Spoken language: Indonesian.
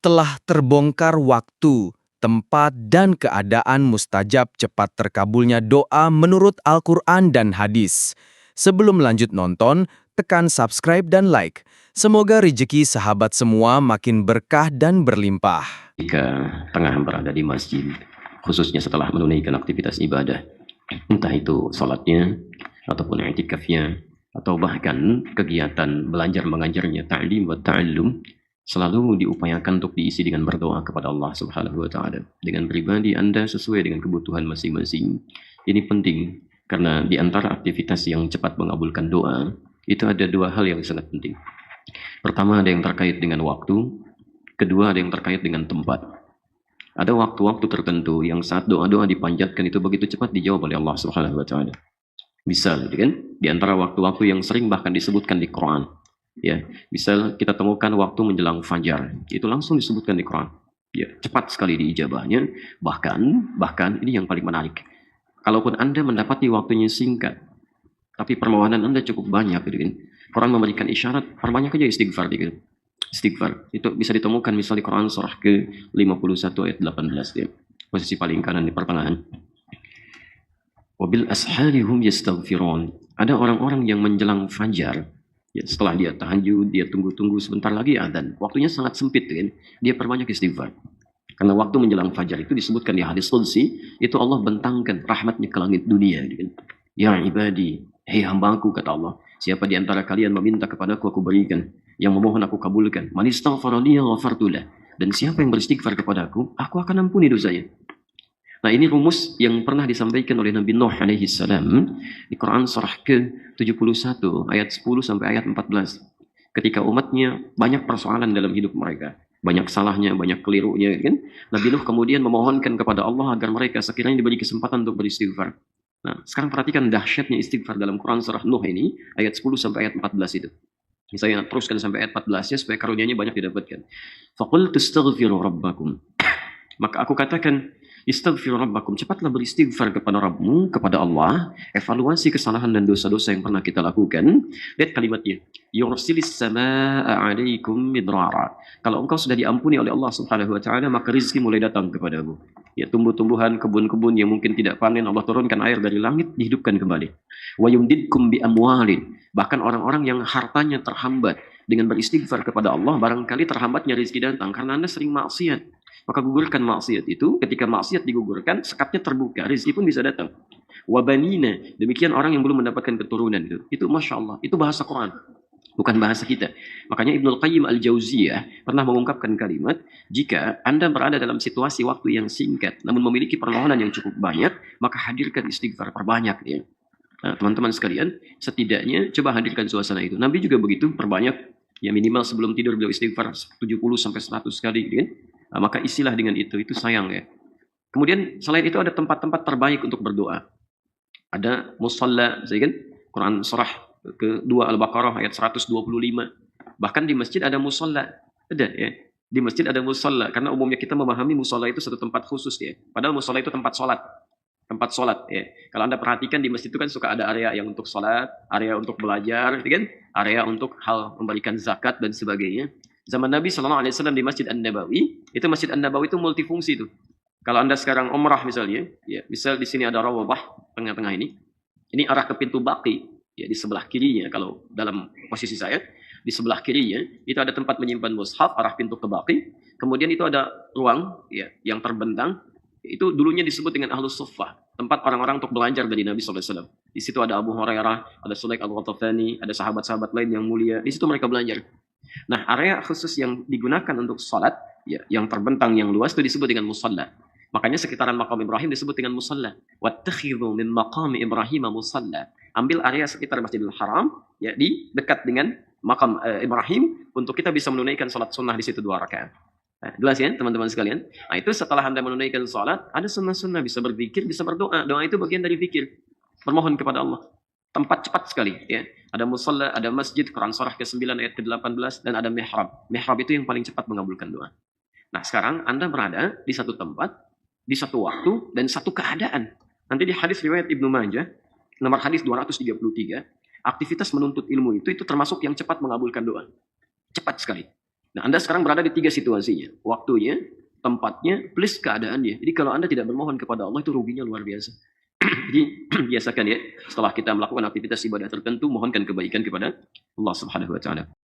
Telah terbongkar waktu, tempat, dan keadaan mustajab cepat terkabulnya doa menurut Al-Quran dan hadis. Sebelum lanjut nonton, tekan subscribe dan like. Semoga rezeki sahabat semua makin berkah dan berlimpah. Jika tengah berada di masjid, khususnya setelah menunaikan aktivitas ibadah, entah itu salatnya, ataupun i'tikafnya, atau bahkan kegiatan belajar mengajarnya, ta'lim wa ta'allum, selalu diupayakan untuk diisi dengan berdoa kepada Allah Subhanahu wa taala. Dengan pribadi Anda sesuai dengan kebutuhan masing-masing. Ini penting karena di antara aktivitas yang cepat mengabulkan doa, itu ada dua hal yang sangat penting. Pertama, ada yang terkait dengan waktu, kedua ada yang terkait dengan tempat. Ada waktu-waktu tertentu yang saat doa-doa dipanjatkan itu begitu cepat dijawab oleh Allah Subhanahu wa taala. Misal, kan, di antara waktu-waktu yang sering bahkan disebutkan di Quran, ya, misal kita temukan waktu menjelang fajar, itu langsung disebutkan di Quran. Ya, cepat sekali diijabahnya. Bahkan ini yang paling menarik. Kalaupun Anda mendapati waktunya singkat, tapi permohonan Anda cukup banyak, gitu kan. Quran memberikan isyarat, perbanyak aja istighfar, gitu. Istighfar itu bisa ditemukan misalnya di Quran surah ke-51 ayat 18, ya. Posisi paling kanan di pertengahan. Wabil asharihum yastaghfirun. Ada orang-orang yang menjelang fajar, ya, setelah dia tahajud, dia tunggu-tunggu sebentar lagi adzan. Waktunya sangat sempit, kan? Dia perbanyak istighfar. Karena waktu menjelang fajar itu disebutkan di hadis qudsi, itu Allah bentangkan rahmatnya ke langit dunia, kan? Ya ibadi, hei hambaku, kata Allah, siapa di antara kalian meminta kepadaku, aku berikan. Yang memohon aku kabulkan. Man istaghfara li ghafartu lah. Dan siapa yang beristighfar kepadaku, aku akan ampuni dosanya. Nah, ini rumus yang pernah disampaikan oleh Nabi Nuh alaihi salam di Quran surah ke-71 ayat 10 sampai ayat 14. Ketika umatnya banyak persoalan dalam hidup mereka, banyak salahnya, banyak kelirunya, kan? Nabi Nuh kemudian memohonkan kepada Allah agar mereka sekiranya diberi kesempatan untuk beristighfar. Nah, sekarang perhatikan dahsyatnya istighfar dalam Quran surah Nuh ini, ayat 10 sampai ayat 14 itu. Misalnya teruskan sampai ayat 14-nya supaya karunia-Nya banyak didapatkan. Faqultu astaghfiru rabbakum. Maka aku katakan, istaghfiru rabbakum, cepatlah beristighfar kepada Rabbmu, kepada Allah, evaluasi kesalahan dan dosa-dosa yang pernah kita lakukan. Lihat kalimatnya, yursilis samaa'a 'alaikum midrara. Kalau engkau sudah diampuni oleh Allah Subhanahu wa taala, maka rezeki mulai datang kepadamu. Ya, tumbuh-tumbuhan, kebun-kebun yang mungkin tidak panen, Allah turunkan air dari langit, dihidupkan kembali. Wa yumdidkum bi amwalin. Bahkan orang-orang yang hartanya terhambat dengan beristighfar kepada Allah, barangkali terhambatnya rezeki datang karena Anda sering maksiat. Maka gugurkan maksiat itu. Ketika maksiat digugurkan, sekatnya terbuka, rezeki pun bisa datang. Wabanina, demikian orang yang belum mendapatkan keturunan itu masya Allah, itu bahasa Quran, bukan bahasa kita. Makanya Ibnul Qayyim Al-Jauziyah pernah mengungkapkan kalimat, jika Anda berada dalam situasi waktu yang singkat namun memiliki permohonan yang cukup banyak, maka hadirkan istighfar, perbanyak, ya. Nah, teman-teman sekalian, setidaknya coba hadirkan suasana itu. Nabi juga begitu, perbanyak, ya, minimal sebelum tidur beliau istighfar 70 sampai 100 kali, kan? Nah, maka isilah dengan itu sayang, ya. Kemudian selain itu ada tempat-tempat terbaik untuk berdoa. Ada musalla, kan? Quran surah kedua Al-Baqarah ayat 125. Bahkan di masjid ada musalla. Ada, ya. Di masjid ada musalla, karena umumnya kita memahami musalla itu satu tempat khusus, ya. Padahal musalla itu tempat sholat. Tempat sholat, ya. Kalau Anda perhatikan di masjid itu kan suka ada area yang untuk sholat, area untuk belajar, kan? Area untuk hal memberikan zakat dan sebagainya. Zaman Nabi SAW di Masjid An-Nabawi, itu Masjid An-Nabawi itu multifungsi tuh. Kalau Anda sekarang umrah misalnya, ya, misal di sini ada rawabah tengah-tengah ini arah ke pintu Baqi, ya, di sebelah kirinya. Kalau dalam posisi saya, di sebelah kirinya itu ada tempat menyimpan mushaf, arah pintu ke Baqi. Kemudian itu ada ruang, ya, yang terbentang. Itu dulunya disebut dengan Ahlus Suffah, tempat orang-orang untuk belajar dari Nabi SAW. Di situ ada Abu Hurairah, ada Sulaik Al-Ghatafani, ada sahabat-sahabat lain yang mulia. Di situ mereka belajar. Nah, area khusus yang digunakan untuk sholat, ya, yang terbentang, yang luas, itu disebut dengan musalla. Makanya sekitaran makam Ibrahim disebut dengan musalla. Wattakhidhu min maqami Ibrahim musalla. Ambil area sekitar Masjidil Haram, ya, di dekat dengan makam Ibrahim, untuk kita bisa menunaikan sholat sunnah di situ 2 rakaat. Nah, jelas ya teman-teman sekalian. Nah, itu setelah Anda menunaikan sholat, ada sunnah-sunnah, bisa berzikir, bisa berdoa. Doa itu bagian dari zikir, bermohon kepada Allah. Tempat cepat sekali, ya. Ada musalla, ada masjid, Quran surah ke-9 ayat ke-18, dan ada mihrab. Mihrab itu yang paling cepat mengabulkan doa. Nah, sekarang Anda berada di satu tempat, di satu waktu, dan satu keadaan. Nanti di hadis riwayat Ibnu Majah, nomor hadis 233, aktivitas menuntut ilmu itu termasuk yang cepat mengabulkan doa. Cepat sekali. Nah, Anda sekarang berada di 3 situasinya. Waktunya, tempatnya, plus keadaannya. Jadi kalau Anda tidak bermohon kepada Allah, itu ruginya luar biasa. Jadi biasakan ya, setelah kita melakukan aktivitas ibadah tertentu, mohonkan kebaikan kepada Allah Subhanahu wa taala.